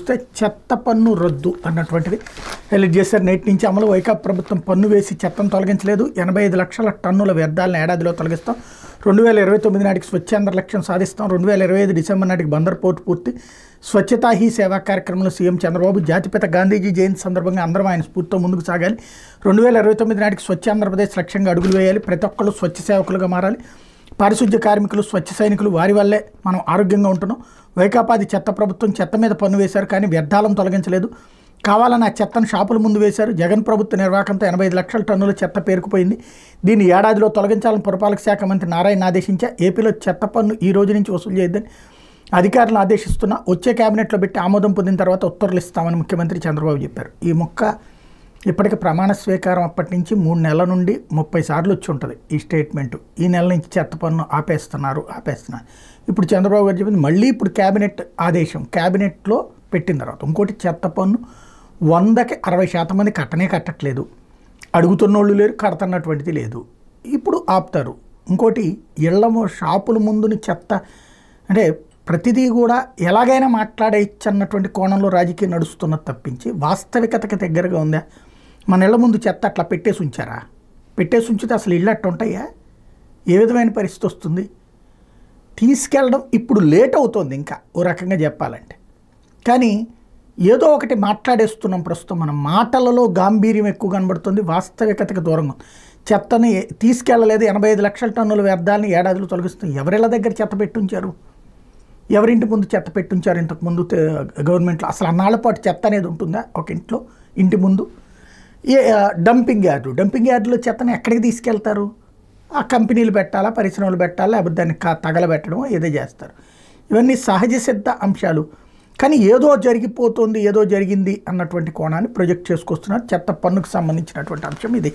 చూస్తే చెత్త పన్ను రద్దు అన్నటువంటిది హైలైట్ చేశారు. నేటి నుంచి అమలు. వైకాపా ప్రభుత్వం పన్ను వేసి చెత్తను తొలగించలేదు. 85 లక్షల టన్నుల వ్యర్థాలను ఏడాదిలో తొలగిస్తాం. 2029 నాటికి స్వచ్ఛాంధ్ర లక్ష్యం సాధిస్తాం. 2025 డిసెంబర్ నాటికి బందర్ పోర్టు పూర్తి. స్వచ్ఛతా హీ సేవా కార్యక్రమంలో సీఎం చంద్రబాబు. జాతిపిత గాంధీజీ జయంతి సందర్భంగా అందరం ఆయన స్ఫూర్తితో ముందుకు సాగాలి. 2029 నాటికి స్వచ్ఛ ఆంధ్రప్రదేశ్ లక్ష్యంగా అడుగులు వేయాలి. ప్రతి ఒక్కళ్ళు స్వచ్ఛ సేవకులుగా మారాలి. పారిశుద్ధ్య కార్మికులు, స్వచ్ఛ సైనికులు, వారి వల్లే మనం ఆరోగ్యంగా ఉంటున్నాం. వైకాపాది చెత్త ప్రభుత్వం చెత్త మీద పన్ను వేశారు, కానీ వ్యర్థాలను తొలగించలేదు. కావాలని ఆ చెత్తను షాపుల ముందు వేశారు. జగన్ ప్రభుత్వ నిర్వాహకంతో 85 లక్షల టన్నుల చెత్త పేరుకుపోయింది. దీన్ని ఏడాదిలో తొలగించాలని పురపాలక శాఖ మంత్రి నారాయణ ఆదేశించా. ఏపీలో చెత్త పన్ను ఈ రోజు నుంచి వసూలు చేయొద్దని అధికారులను ఆదేశిస్తున్నా. వచ్చే కేబినెట్లో పెట్టి ఆమోదం పొందిన తర్వాత ఉత్తర్వులు ఇస్తామని ముఖ్యమంత్రి చంద్రబాబు చెప్పారు. ఈ మొక్క ఇప్పటికి ప్రమాణ స్వీకారం అప్పటి నుంచి 3 నెలల నుండి 30 సార్లు వచ్చి ఉంటుంది ఈ స్టేట్మెంటు. ఈ నెల నుంచి చెత్త పన్ను ఆపేస్తున్నారు. ఇప్పుడు చంద్రబాబు గారు చెప్పింది మళ్ళీ ఇప్పుడు క్యాబినెట్ ఆదేశం, క్యాబినెట్లో పెట్టిన తర్వాత ఇంకోటి చెత్త పన్ను 100కి 60% మంది కట్టట్లేదు. అడుగుతున్నోళ్ళు లేరు, కడుతున్నటువంటిది లేదు. ఇప్పుడు ఆపుతారు. ఇంకోటి ఇళ్ల షాపుల ముందుని చెత్త అంటే ప్రతిదీ కూడా ఎలాగైనా మాట్లాడేయచ్చు అన్నటువంటి కోణంలో రాజకీయం నడుస్తున్నది తప్పించి వాస్తవికతకి దగ్గరగా ఉందా? మన ఇళ్ల ముందు చెత్త అట్లా పెట్టేసి ఉంచారా? పెట్టేసి ఉంచితే అసలు ఇళ్ళు అట్టు ఉంటాయా? ఏ విధమైన పరిస్థితి వస్తుంది? తీసుకెళ్ళడం ఇప్పుడు లేట్ అవుతుంది ఇంకా ఓ రకంగా చెప్పాలంటే. కానీ ఏదో ఒకటి మాట్లాడేస్తున్నాం ప్రస్తుతం. మన మాటలలో గాంభీర్యం ఎక్కువ కనబడుతుంది, వాస్తవికతకు దూరంగా. చెత్తని తీసుకెళ్ళలేదు. 85 లక్షల టన్నుల వ్యర్థాలని ఏడాదిలో తొలగిస్తుంది. ఎవరిళ్ళ దగ్గర చెత్త పెట్టుంచారు? ఎవరింటి ముందు చెత్త పెట్టుంచారు? ఇంతకుముందు గవర్నమెంట్లో అసలు అన్నాళ్ళ పాటు చెత్త అనేది ఉంటుందా ఒక ఇంట్లో? ఇంటి ముందు డంపింగ్ యార్డులో చెత్తని ఎక్కడికి తీసుకెళ్తారు? ఆ కంపెనీలు పెట్టాలా, పరిశ్రమలు పెట్టాలా, లేకపోతే దాన్ని తగలబెట్టడం ఏదో చేస్తారు. ఇవన్నీ సహజ సిద్ధ అంశాలు. కానీ ఏదో జరిగిపోతుంది, ఏదో జరిగింది అన్నటువంటి కోణాన్ని ప్రొజెక్ట్ చేసుకొస్తున్నారు. చెత్త పన్నుకు సంబంధించినటువంటి అంశం ఇది.